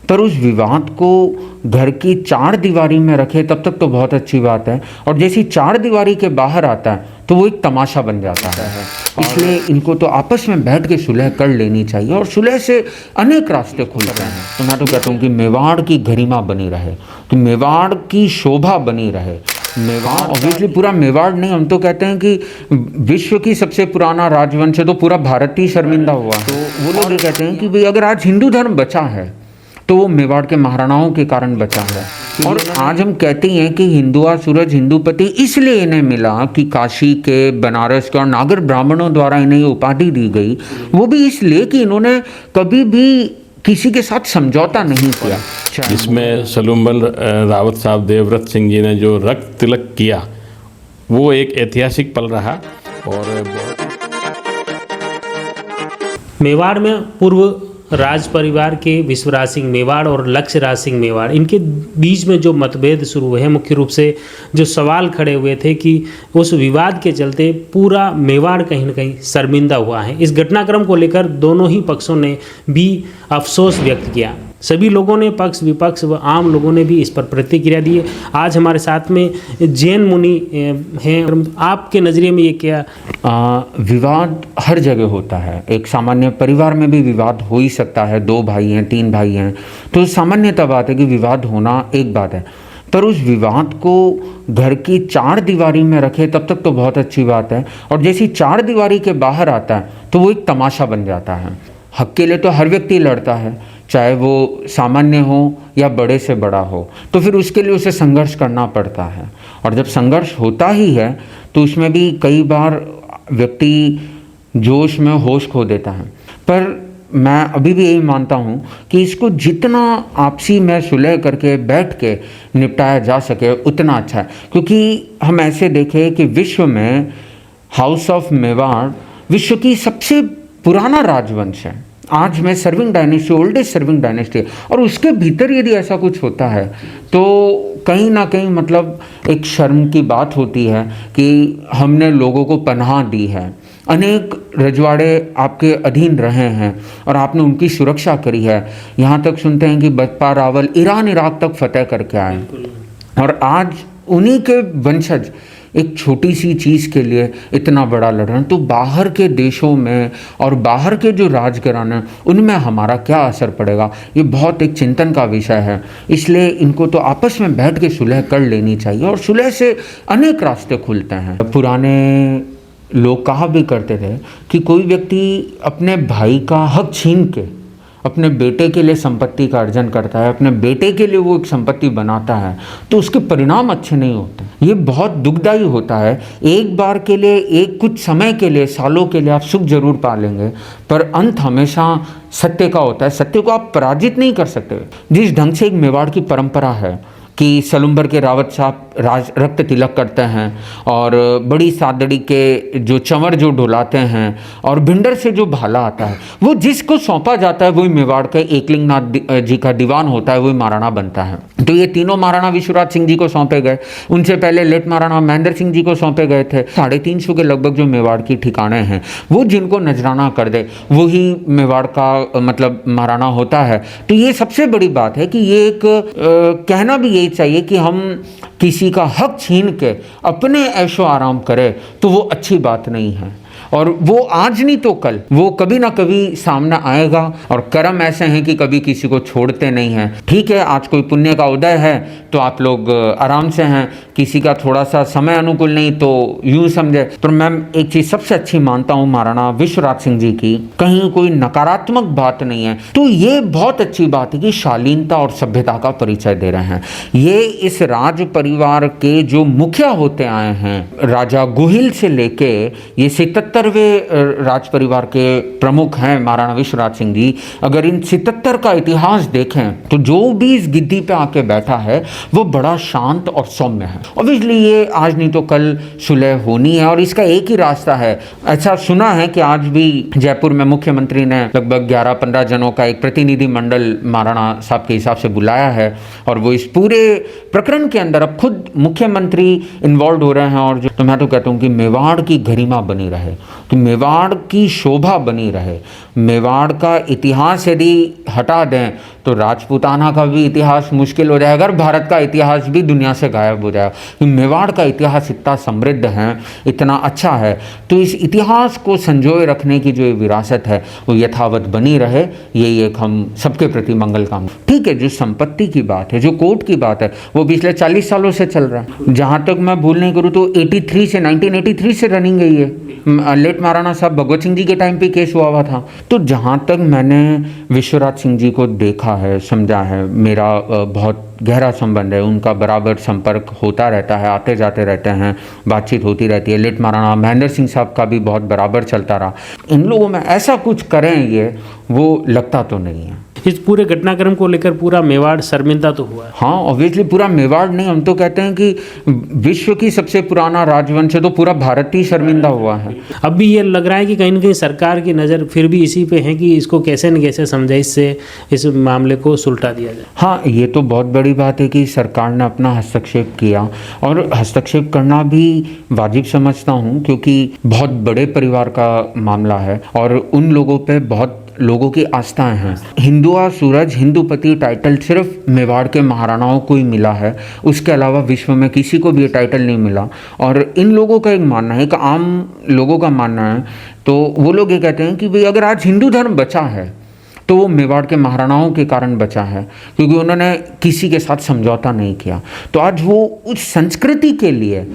पर उस विवाद को घर की चार दीवारी में रखे तब तक तो बहुत अच्छी बात है, और जैसी चार दीवारी के बाहर आता है तो वो एक तमाशा बन जाता है। इसलिए इनको तो आपस में बैठ के सुलह कर लेनी चाहिए, और सुलह से अनेक रास्ते खुलते हैं। तो मैं तो कहता हूँ कि मेवाड़ की गरिमा बनी रहे, तो मेवाड़ की शोभा बनी रहे। मेवाड़ ऑब्वियसली पूरा मेवाड़ नहीं, हम तो कहते हैं कि विश्व की सबसे पुराना राजवंश है तो पूरा भारत ही शर्मिंदा हुआ। तो वो लोग ये कहते हैं कि भाई अगर आज हिंदू धर्म बचा है तो वो मेवाड़ के महाराणाओं के कारण बचा है। और आज हम कहते हैं कि हिंदुआ सूरज हिंदूपति इसलिए इन्हें मिला कि काशी के, बनारस के और नागर ब्राह्मणों द्वारा इन्हें ये उपाधि दी गई, वो भी इसलिए कि इन्होंने कभी भी किसी के साथ समझौता नहीं किया। जिसमें सलूम्बल रावत साहब देवव्रत सिंह जी ने जो रक्त तिलक किया वो एक ऐतिहासिक पल रहा। और मेवाड़ में पूर्व राज परिवार के विश्वराज सिंह मेवाड़ और लक्ष्यराज सिंह मेवाड़, इनके बीच में जो मतभेद शुरू हुए हैं, मुख्य रूप से जो सवाल खड़े हुए थे कि उस विवाद के चलते पूरा मेवाड़ कहीं न कहीं शर्मिंदा हुआ है। इस घटनाक्रम को लेकर दोनों ही पक्षों ने भी अफसोस व्यक्त किया। सभी लोगों ने, पक्ष विपक्ष व आम लोगों ने भी इस पर प्रतिक्रिया दी है। आज हमारे साथ में जैन मुनि हैं, आपके नज़रिए में ये क्या? विवाद हर जगह होता है, एक सामान्य परिवार में भी विवाद हो ही सकता है। 2 भाई हैं, 3 भाई हैं, तो सामान्यतः बात है कि विवाद होना एक बात है, पर उस विवाद को घर की चार दीवारी में रखे तब तक तो बहुत अच्छी बात है, और जैसी चार दीवारी के बाहर आता है तो वो एक तमाशा बन जाता है। हक के लिए तो हर व्यक्ति लड़ता है, चाहे वो सामान्य हो या बड़े से बड़ा हो, तो फिर उसके लिए उसे संघर्ष करना पड़ता है। और जब संघर्ष होता ही है तो उसमें भी कई बार व्यक्ति जोश में होश खो देता है। पर मैं अभी भी यही मानता हूँ कि इसको जितना आपसी में सुलह करके बैठ के निपटाया जा सके उतना अच्छा है, क्योंकि हम ऐसे देखें कि विश्व में हाउस ऑफ मेवाड़ विश्व की सबसे पुराना राजवंश है। आज में serving dynasty, oldest serving dynasty, और उसके भीतर यदि ऐसा कुछ होता है तो कहीं ना कहीं मतलब एक शर्म की बात होती है कि हमने लोगों को पनाह दी है, अनेक रजवाड़े आपके अधीन रहे हैं और आपने उनकी सुरक्षा करी है। यहाँ तक सुनते हैं कि बप्पा रावल ईरान इराक तक फतेह करके आए, और आज उन्हीं के वंशज एक छोटी सी चीज़ के लिए इतना बड़ा लड़ रहे हैं। तो बाहर के देशों में और बाहर के जो राजघराने हैं उनमें हमारा क्या असर पड़ेगा, ये बहुत एक चिंतन का विषय है। इसलिए इनको तो आपस में बैठ के सुलह कर लेनी चाहिए, और सुलह से अनेक रास्ते खुलते हैं। पुराने लोग कहा भी करते थे कि कोई व्यक्ति अपने भाई का हक छीन के अपने बेटे के लिए संपत्ति का अर्जन करता है, अपने बेटे के लिए वो एक संपत्ति बनाता है, तो उसके परिणाम अच्छे नहीं होते। ये बहुत दुखदायी होता है। एक बार के लिए, एक कुछ समय के लिए, सालों के लिए आप सुख जरूर पा लेंगे, पर अंत हमेशा सत्य का होता है। सत्य को आप पराजित नहीं कर सकते। जिस ढंग से एक मेवाड़ की परंपरा है कि सलूम्बर के रावत साहब रक्त तिलक करते हैं, और बड़ी सादड़ी के जो चंवर जो ढुलाते हैं, और भिंडर से जो भाला आता है, वो जिसको सौंपा जाता है वही मेवाड़ के एकलिंग नाथ जी का दीवान होता है, वही महाराणा बनता है। तो ये तीनों महाराणा विश्वराज सिंह जी को सौंपे गए, उनसे पहले लेट महाराणा महेंद्र सिंह जी को सौंपे गए थे। 350 के लगभग जो मेवाड़ की ठिकाने हैं, वो जिनको नजराना कर दे वही मेवाड़ का मतलब महाराणा होता है। तो ये सबसे बड़ी बात है कि ये एक कहना भी यही चाहिए कि हम किसी का हक छीन के अपने ऐशो आराम करें तो वो अच्छी बात नहीं है, और वो आज नहीं तो कल वो कभी ना कभी सामने आएगा। और कर्म ऐसे हैं कि कभी किसी को छोड़ते नहीं हैं। ठीक है, आज कोई पुण्य का उदय है तो आप लोग आराम से हैं, किसी का थोड़ा सा समय अनुकूल नहीं तो यूं समझे। तो मैं एक चीज़ सबसे अच्छी मानता हूँ महाराणा विश्वराज सिंह जी की, कहीं कोई नकारात्मक बात नहीं है। तो ये बहुत अच्छी बात है कि शालीनता और सभ्यता का परिचय दे रहे हैं। ये इस राज परिवार के जो मुखिया होते आए हैं, राजा गुहिल से लेके ये 77वें राज परिवार के प्रमुख हैं महाराणा विश्वराज सिंह जी। अगर इन 77 का इतिहास देखें तो जो भी इस गिद्दी पे आके बैठा है वो बड़ा शांत और सौम्य है। ऑब्वियसली ये आज नहीं तो कल सुलह होनी है, और इसका एक ही रास्ता है। ऐसा सुना है कि आज भी जयपुर में मुख्यमंत्री ने लगभग 11-15 जनों का एक प्रतिनिधि मंडल महाराणा साहब के हिसाब से बुलाया है, और वो इस पूरे प्रकरण के अंदर अब खुद मुख्यमंत्री इन्वॉल्व हो रहे हैं। और जो तो मैं तो कहता हूँ कि मेवाड़ की गरिमा बनी रहे, तो मेवाड़ की शोभा बनी रहे। मेवाड़ का इतिहास यदि हटा दें तो राजपूताना का भी इतिहास मुश्किल हो जाएगा और भारत का इतिहास भी दुनिया से गायब हो जाएगा। कि मेवाड़ का इतिहास इतना समृद्ध है, इतना अच्छा है, तो इस इतिहास को संजोए रखने की जो ये विरासत है वो यथावत बनी रहे, यही एक हम सबके प्रति मंगल कामना। ठीक है, जो संपत्ति की बात है, जो कोर्ट की बात है, वो पिछले 40 सालों से चल रहा है। जहाँ तक मैं भूल नहीं करूँ तो 1983 से रनिंग गई है। लेट महाराणा साहब भगवत सिंह जी के टाइम पे केस हुआ था। तो जहाँ तक मैंने विश्वराज सिंह जी को देखा है, समझा है, मेरा बहुत गहरा संबंध है, उनका बराबर संपर्क होता रहता है, आते जाते रहते हैं, बातचीत होती रहती है। लेट महाराणा महेंद्र सिंह साहब का भी बहुत बराबर चलता रहा। इन लोगों में ऐसा कुछ करें ये वो लगता तो नहीं है। इस पूरे घटनाक्रम को लेकर पूरा मेवाड़ शर्मिंदा तो हुआ है। हाँ, ऑब्वियसली पूरा मेवाड़ नहीं, हम तो कहते हैं कि विश्व की सबसे पुराना राजवंश है, तो पूरा भारत ही शर्मिंदा हुआ है। अब भी ये लग रहा है कि कहीं ना कहीं सरकार की नज़र फिर भी इसी पे है कि इसको कैसे न कैसे समझे, इससे इस मामले को सुलटा दिया जाए। हाँ, ये तो बहुत बड़ी बात है कि सरकार ने अपना हस्तक्षेप किया, और हस्तक्षेप करना भी वाजिब समझता हूँ, क्योंकि बहुत बड़े परिवार का मामला है और उन लोगों पे बहुत लोगों की आस्थाएं हैं। हिंदुआ सूरज हिंदुपति टाइटल सिर्फ मेवाड़ के महाराणाओं को ही मिला है, उसके अलावा विश्व में किसी को भी ये टाइटल नहीं मिला। और इन लोगों का एक मानना है, एक आम लोगों का मानना है, तो वो लोग ये कहते हैं कि भाई अगर आज हिंदू धर्म बचा है तो वो मेवाड़ के महाराणाओं के कारण बचा है, क्योंकि उन्होंने किसी के साथ समझौता नहीं किया। तो आज वो उस संस्कृति के लिए,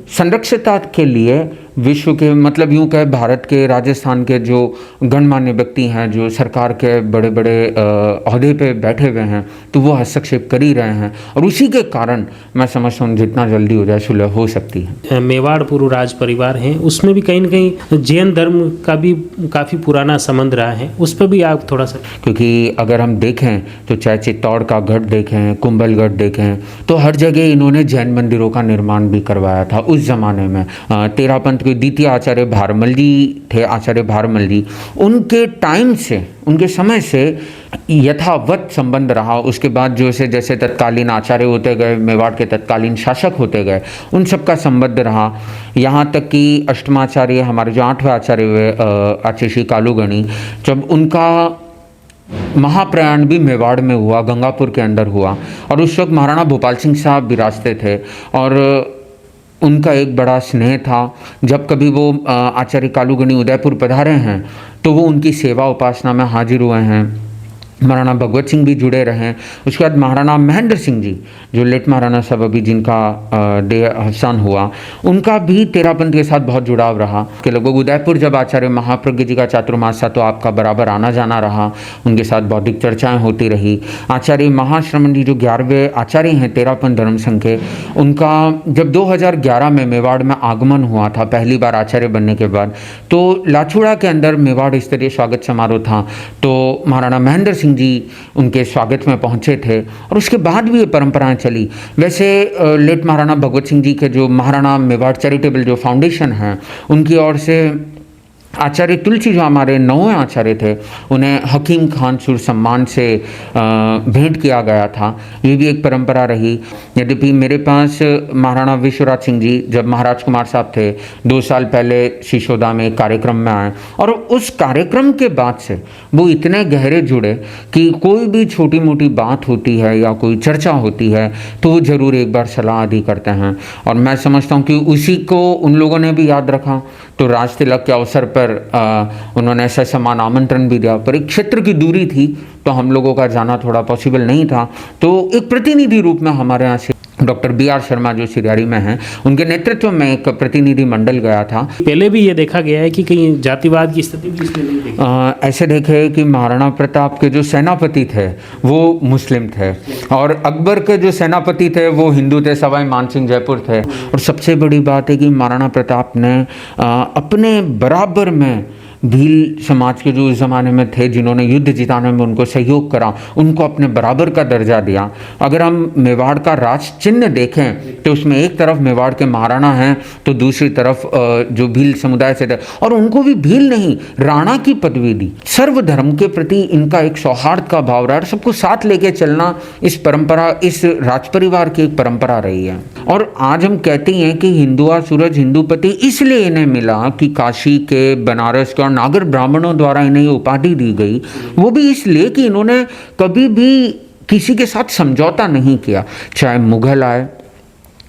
संरक्षिता के लिए विश्व के, मतलब यूँ कहे भारत के, राजस्थान के जो गणमान्य व्यक्ति हैं, जो सरकार के बड़े बड़े अहदे पे बैठे हुए हैं, तो वो हस्तक्षेप कर ही रहे हैं। और उसी के कारण मैं समझता हूँ जितना जल्दी हो जाए सुलह हो सकती है। मेवाड़ पूर्व राज परिवार है, उसमें भी कहीं ना कहीं जैन धर्म का भी काफ़ी पुराना संबंध रहा है, उस पर भी आप थोड़ा सा। क्योंकि अगर हम देखें तो चाहे चित्तौड़ का गढ़ देखें, कुंभलगढ़ देखें, तो हर जगह इन्होंने जैन मंदिरों का निर्माण भी करवाया था उस जमाने में। तेरापंथ के द्वितीय आचार्य भारमल जी थे, आचार्य भारमल जी, उनके टाइम से, उनके समय से यथावत संबंध रहा। उसके बाद जो से जैसे तत्कालीन आचार्य होते गए, मेवाड़ के तत्कालीन शासक होते गए, उन सब का संबंध रहा। यहाँ तक कि अष्टमाचार्य, हमारे जो 8वें आचार्य हुए आचार्य श्री कालूगणी, जब उनका महाप्रयाण भी मेवाड़ में हुआ, गंगापुर के अंदर हुआ, और उस वक्त महाराणा भोपाल सिंह साहब विराजते थे, और उनका एक बड़ा स्नेह था। जब कभी वो आचार्य कालूगणी उदयपुर पधारे हैं तो वो उनकी सेवा उपासना में हाजिर हुए हैं। महाराणा भगवत सिंह भी जुड़े रहे। उसके बाद महाराणा महेंद्र सिंह जी, जो लेट महाराणा साहब अभी जिनका देह अवसान हुआ, उनका भी तेरापंथ के साथ बहुत जुड़ाव रहा। के लगभग उदयपुर जब आचार्य महाप्रज्ञ जी का चातुर्मास था तो आपका बराबर आना जाना रहा, उनके साथ बौद्धिक चर्चाएं होती रही। आचार्य महाश्रमण जी जो 11वें आचार्य हैं तेरापंथ धर्म संघ के, उनका जब 2011 में मेवाड़ में आगमन हुआ था पहली बार आचार्य बनने के बाद, तो लाछुड़ा के अंदर मेवाड़ स्तरीय स्वागत समारोह था, तो महाराणा महेंद्र सिंह जी उनके स्वागत में पहुंचे थे, और उसके बाद भी ये परंपराएं चली। वैसे लेट महाराणा भगवत सिंह जी के जो महाराणा मेवाड़ चैरिटेबल जो फाउंडेशन है, उनकी ओर से आचार्य तुलसी जो हमारे 9वें आचार्य थे, उन्हें हकीम खान सुर सम्मान से भेंट किया गया था। ये भी एक परंपरा रही। यद्यपि मेरे पास महाराणा विश्वराज सिंह जी जब महाराज कुमार साहब थे 2 साल पहले शिशोदा में एक कार्यक्रम में आए, और उस कार्यक्रम के बाद से वो इतने गहरे जुड़े कि कोई भी छोटी मोटी बात होती है या कोई चर्चा होती है तो वो ज़रूर एक बार सलाह आदि करते हैं। और मैं समझता हूँ कि उसी को उन लोगों ने भी याद रखा। तो राज तिलक के अवसर पर उन्होंने ऐसा समान आमंत्रण भी दिया, पर एक क्षेत्र की दूरी थी तो हम लोगों का जाना थोड़ा पॉसिबल नहीं था। तो एक प्रतिनिधि रूप में हमारे यहाँ से डॉक्टर BR शर्मा जो सिरियारी में हैं, उनके नेतृत्व में एक प्रतिनिधि मंडल गया था। पहले भी ये देखा गया है कि कहीं जातिवाद की स्थिति भी इसमें नहीं देखी। ऐसे देखे कि महाराणा प्रताप के जो सेनापति थे वो मुस्लिम थे, और अकबर के जो सेनापति थे वो हिंदू थे, सवाई मानसिंह जयपुर थे। और सबसे बड़ी बात है कि महाराणा प्रताप ने अपने बराबर में भील समाज के जो उस ज़माने में थे, जिन्होंने युद्ध जिताने में उनको सहयोग करा, उनको अपने बराबर का दर्जा दिया। अगर हम मेवाड़ का राज चिन्ह देखें तो उसमें एक तरफ मेवाड़ के महाराणा हैं तो दूसरी तरफ जो भील समुदाय से थे, और उनको भी भील नहीं राणा की पदवी दी। सर्वधर्म के प्रति इनका एक सौहार्द का भाव रहा, सबको साथ लेके चलना इस परंपरा, इस राज परिवार की एक परंपरा रही है। और आज हम कहते हैं कि हिंदुआ सूरज हिंदुपति इसलिए इन्हें मिला कि काशी के, बनारस के और नागर ब्राह्मणों द्वारा इन्हें ये उपाधि दी गई, वो भी इसलिए कि इन्होंने कभी भी किसी के साथ समझौता नहीं किया। चाहे मुग़ल आए,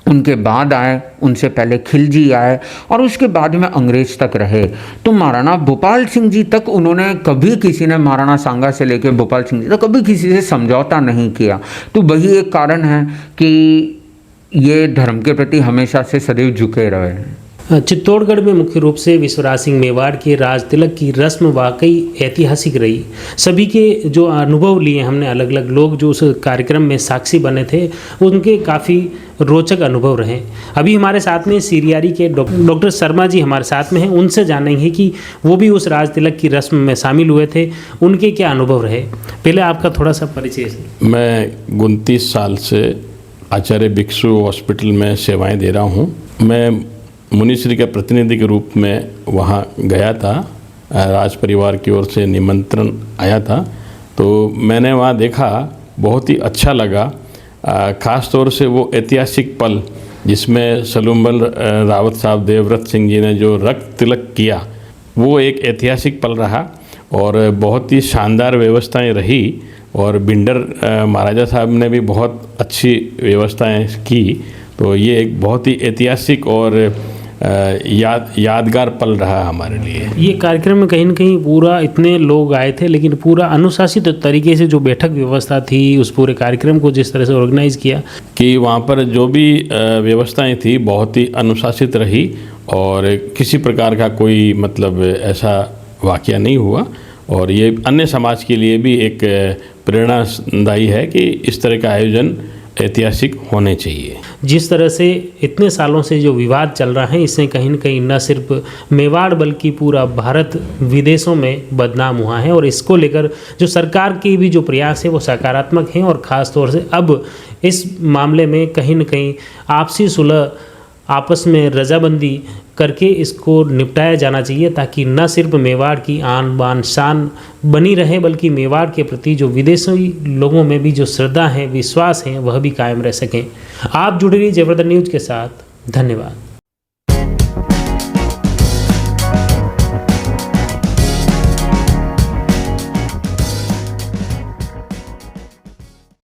उनके बाद आए, उनसे पहले खिलजी आए और उसके बाद में अंग्रेज तक रहे, तो महाराणा भूपाल सिंह जी तक उन्होंने कभी, किसी ने महाराणा सांगा से लेकर भूपाल सिंह जी तक कभी किसी से समझौता नहीं किया। तो वही एक कारण है कि ये धर्म के प्रति हमेशा से सदैव झुके रहे हैं। चित्तौड़गढ़ में मुख्य रूप से विश्वराज सिंह मेवाड़ के राज तिलक की रस्म वाकई ऐतिहासिक रही। सभी के जो अनुभव लिए हमने, अलग अलग लोग जो उस कार्यक्रम में साक्षी बने थे, उनके काफ़ी रोचक अनुभव रहे। अभी हमारे साथ में सीरियारी के डॉक्टर शर्मा जी हमारे साथ में हैं, उनसे जानेंगे कि वो भी उस राज तिलक की रस्म में शामिल हुए थे, उनके क्या अनुभव रहे। पहले आपका थोड़ा सा परिचय। मैं 29 साल से आचार्य भिक्षु हॉस्पिटल में सेवाएं दे रहा हूँ। मैं मुनिश्री के प्रतिनिधि के रूप में वहाँ गया था, राज परिवार की ओर से निमंत्रण आया था, तो मैंने वहाँ देखा, बहुत ही अच्छा लगा। ख़ास तौर से वो ऐतिहासिक पल जिसमें सलूम्बल रावत साहब देवव्रत सिंह जी ने जो रक्त तिलक किया, वो एक ऐतिहासिक पल रहा और बहुत ही शानदार व्यवस्थाएं रही। और भिंडर महाराजा साहब ने भी बहुत अच्छी व्यवस्थाएं की। तो ये एक बहुत ही ऐतिहासिक और यादगार पल रहा हमारे लिए। ये कार्यक्रम में कहीं न कहीं पूरा, इतने लोग आए थे लेकिन पूरा अनुशासित तरीके से जो बैठक व्यवस्था थी, उस पूरे कार्यक्रम को जिस तरह से ऑर्गेनाइज किया कि वहाँ पर जो भी व्यवस्थाएं थी बहुत ही अनुशासित रही और किसी प्रकार का कोई मतलब ऐसा वाकया नहीं हुआ। और ये अन्य समाज के लिए भी एक प्रेरणादायी है कि इस तरह का आयोजन ऐतिहासिक होने चाहिए। जिस तरह से इतने सालों से जो विवाद चल रहा है, इससे कहीं न कहीं न सिर्फ मेवाड़ बल्कि पूरा भारत विदेशों में बदनाम हुआ है। और इसको लेकर जो सरकार के भी जो प्रयास है वो सकारात्मक हैं। और ख़ास तौर से अब इस मामले में कहीं न कहीं आपसी सुलह, आपस में रजाबंदी करके इसको निपटाया जाना चाहिए, ताकि न सिर्फ मेवाड़ की आन बान शान बनी रहे बल्कि मेवाड़ के प्रति जो विदेशी लोगों में भी जो श्रद्धा है, विश्वास है, वह भी कायम रह सकें। आप जुड़े रहिए जयवर्धन न्यूज़ के साथ। धन्यवाद।